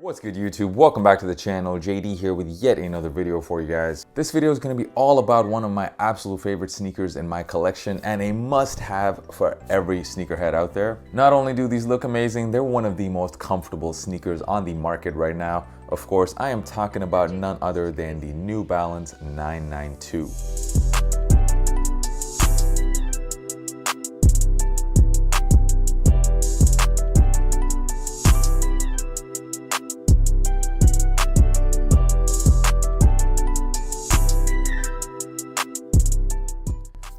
What's good, YouTube? Welcome back to the channel. JD here with yet another video for you guys. This video is going to be all about one of my absolute favorite sneakers in my collection and a must-have for every sneakerhead out there. Not only do these look amazing, they're one of the most comfortable sneakers on the market right now. Of course, I am talking about none other than the New Balance 992.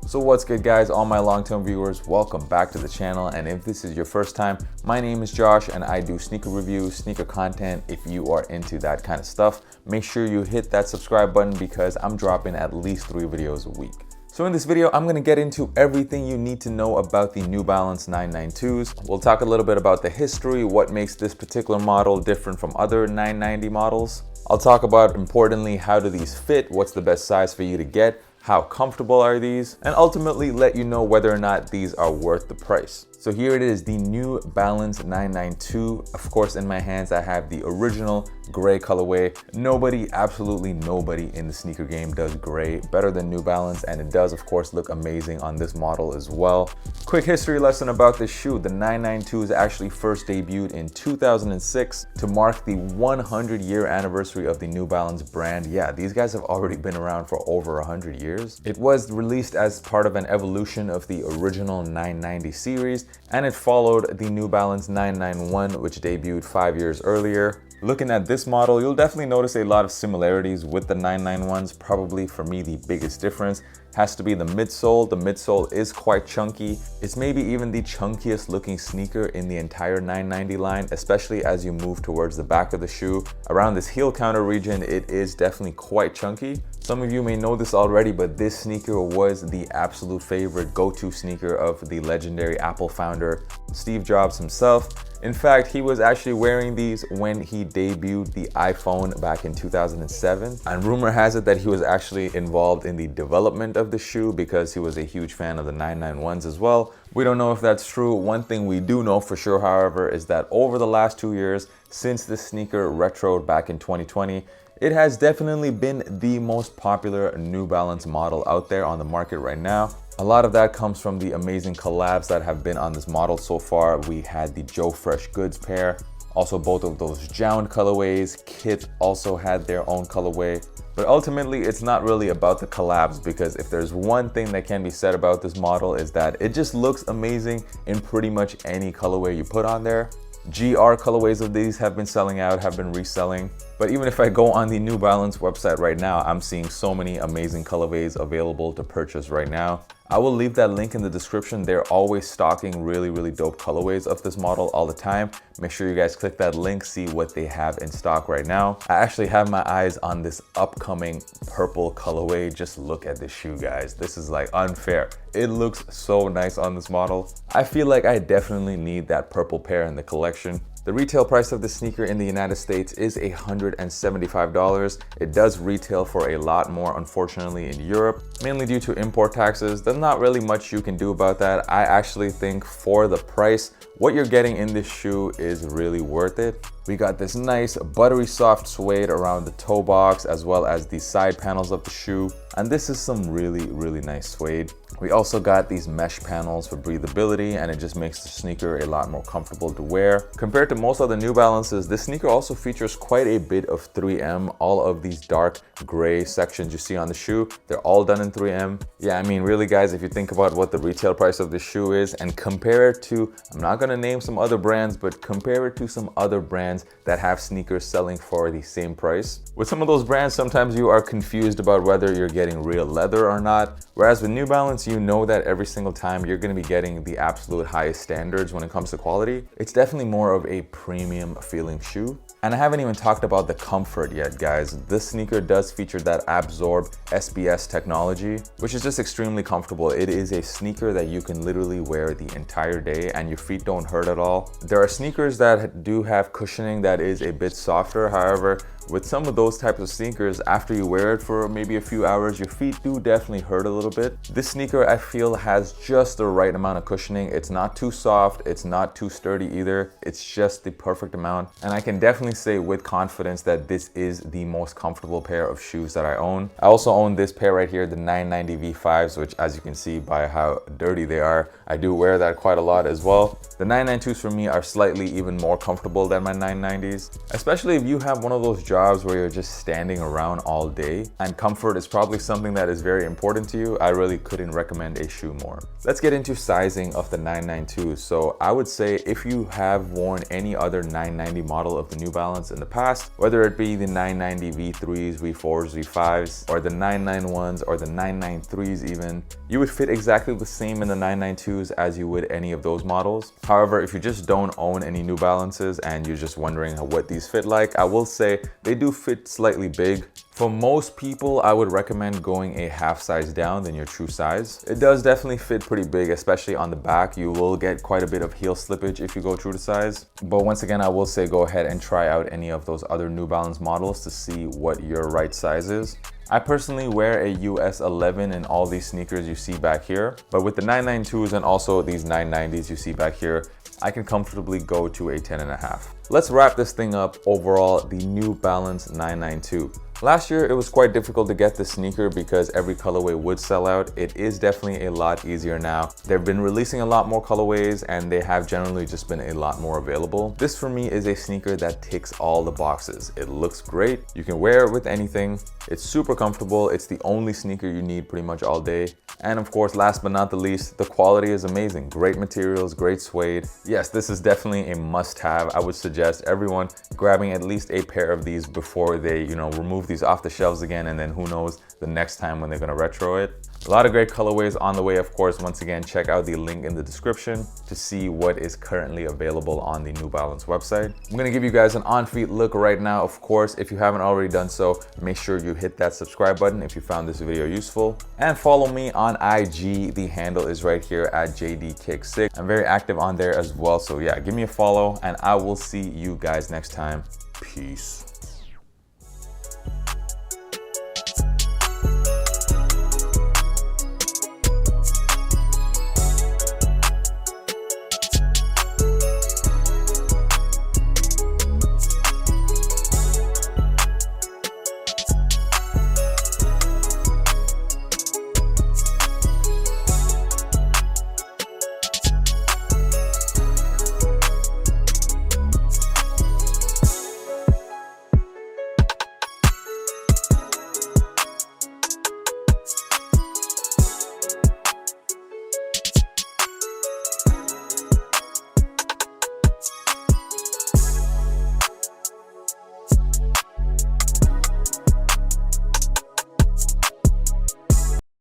So what's good, guys? All my long-term viewers, welcome back to the channel. And if this is your first time, my name is Josh and I do sneaker reviews, sneaker content. If you are into that kind of stuff, make sure you hit that subscribe button because I'm dropping at least 3 videos a week. So in this video, I'm gonna get into everything you need to know about the New Balance 992s. We'll talk a little bit about the history, what makes this particular model different from other 990 models. I'll talk about, importantly, how do these fit, what's the best size for you to get, how comfortable are these, and ultimately let you know whether or not these are worth the price. So here it is, the New Balance 992. Of course, in my hands, I have the original gray colorway. Nobody, absolutely nobody in the sneaker game does gray better than New Balance, and it does, of course, look amazing on this model as well. Quick history lesson about this shoe. The 992 is actually first debuted in 2006 to mark the 100-year anniversary of the New Balance brand. Yeah, these guys have already been around for over 100 years. It was released as part of an evolution of the original 990 series, and it followed the New Balance 991, which debuted 5 years earlier. Looking at this model, you'll definitely notice a lot of similarities with the 991s. Probably for me, the biggest difference has to be the midsole. The midsole is quite chunky. It's maybe even the chunkiest looking sneaker in the entire 990 line, especially as you move towards the back of the shoe. Around this heel counter region, it is definitely quite chunky. Some of you may know this already, but this sneaker was the absolute favorite go-to sneaker of the legendary Apple founder, Steve Jobs himself. In fact, he was actually wearing these when he debuted the iPhone back in 2007. And rumor has it that he was actually involved in the development of the shoe because he was a huge fan of the 991s as well. We don't know if that's true. One thing we do know for sure, however, is that over the last 2 years, since the sneaker retroed back in 2020, it has definitely been the most popular New Balance model out there on the market right now. A lot of that comes from the amazing collabs that have been on this model so far. We had the Joe Fresh Goods pair, also both of those Jound colorways. Kit also had their own colorway. But ultimately, it's not really about the collabs, because if there's one thing that can be said about this model is that it just looks amazing in pretty much any colorway you put on there. GR colorways of these have been selling out, have been reselling. But even if I go on the New Balance website right now, I'm seeing so many amazing colorways available to purchase right now. I will leave that link in the description. They're always stocking really dope colorways of this model all the time. Make sure you guys click that link, see what they have in stock right now. I actually have my eyes on this upcoming purple colorway. Just look at this shoe, guys. This is like unfair. It looks so nice on this model. I feel like I definitely need that purple pair in the collection. The retail price of the sneaker in the United States is $175. It does retail for a lot more, unfortunately, in Europe, mainly due to import taxes. There's not really much you can do about that. I actually think for the price, what you're getting in this shoe is really worth it. We got this nice buttery soft suede around the toe box as well as the side panels of the shoe. And this is some really nice suede. We also got these mesh panels for breathability, and it just makes the sneaker a lot more comfortable to wear. Compared to most other New Balances, this sneaker also features quite a bit of 3M. All of these dark gray sections you see on the shoe, they're all done in 3M. Yeah, I mean, really, guys, if you think about what the retail price of this shoe is and compare it to, I'm not gonna name some other brands, but compare it to some other brands that have sneakers selling for the same price. With some of those brands, sometimes you are confused about whether you're getting real leather or not. Whereas with New Balance, you know that every single time you're gonna be getting the absolute highest standards when it comes to quality. It's definitely more of a premium feeling shoe. And I haven't even talked about the comfort yet, guys. This sneaker does feature that Absorb SBS technology, which is just extremely comfortable. It is a sneaker that you can literally wear the entire day and your feet don't don't hurt at all. There are sneakers that do have cushioning that is a bit softer. However, with some of those types of sneakers, after you wear it for maybe a few hours, your feet do definitely hurt a little bit. This sneaker, I feel, has just the right amount of cushioning. It's not too soft, it's not too sturdy either. It's just the perfect amount. And I can definitely say with confidence that this is the most comfortable pair of shoes that I own. I also own this pair right here, the 990 V5s, which, as you can see by how dirty they are, I do wear that quite a lot as well. The 992s for me are slightly even more comfortable than my 990s, especially if you have one of those jobs where you're just standing around all day and comfort is probably something that is very important to you. I really couldn't recommend a shoe more. Let's get into sizing of the 992s. So I would say if you have worn any other 990 model of the New Balance in the past, whether it be the 990 V3s, V4s, V5s, or the 991s or the 993s even, you would fit exactly the same in the 992s as you would any of those models. However, if you just don't own any New Balances and you're just wondering what these fit like, I will say they do fit slightly big. For most people, I would recommend going a half size down than your true size. It does definitely fit pretty big, especially on the back. You will get quite a bit of heel slippage if you go true to size. But once again, I will say go ahead and try out any of those other New Balance models to see what your right size is. I personally wear a US 11 in all these sneakers you see back here, but with the 992s and also these 990s you see back here, I can comfortably go to a 10.5. Let's wrap this thing up. Overall, the New Balance 992. Last year, it was quite difficult to get this sneaker because every colorway would sell out. It is definitely a lot easier now. They've been releasing a lot more colorways and they have generally just been a lot more available. This for me is a sneaker that ticks all the boxes. It looks great. You can wear it with anything. It's super comfortable. It's the only sneaker you need pretty much all day. And of course, last but not the least, the quality is amazing. Great materials, great suede. Yes, this is definitely a must-have. I would suggest everyone grabbing at least a pair of these before they, remove these off the shelves again, and then who knows the next time when they're gonna retro it. A lot of great colorways on the way, of course. Once again, check out the link in the description to see what is currently available on the New Balance website. I'm gonna give you guys an on-feet look right now. Of course, if you haven't already done so, make sure you hit that subscribe button if you found this video useful. And follow me on IG. The handle is right here at JDKick6. I'm very active on there as well. So yeah, give me a follow and I will see you guys next time. Peace.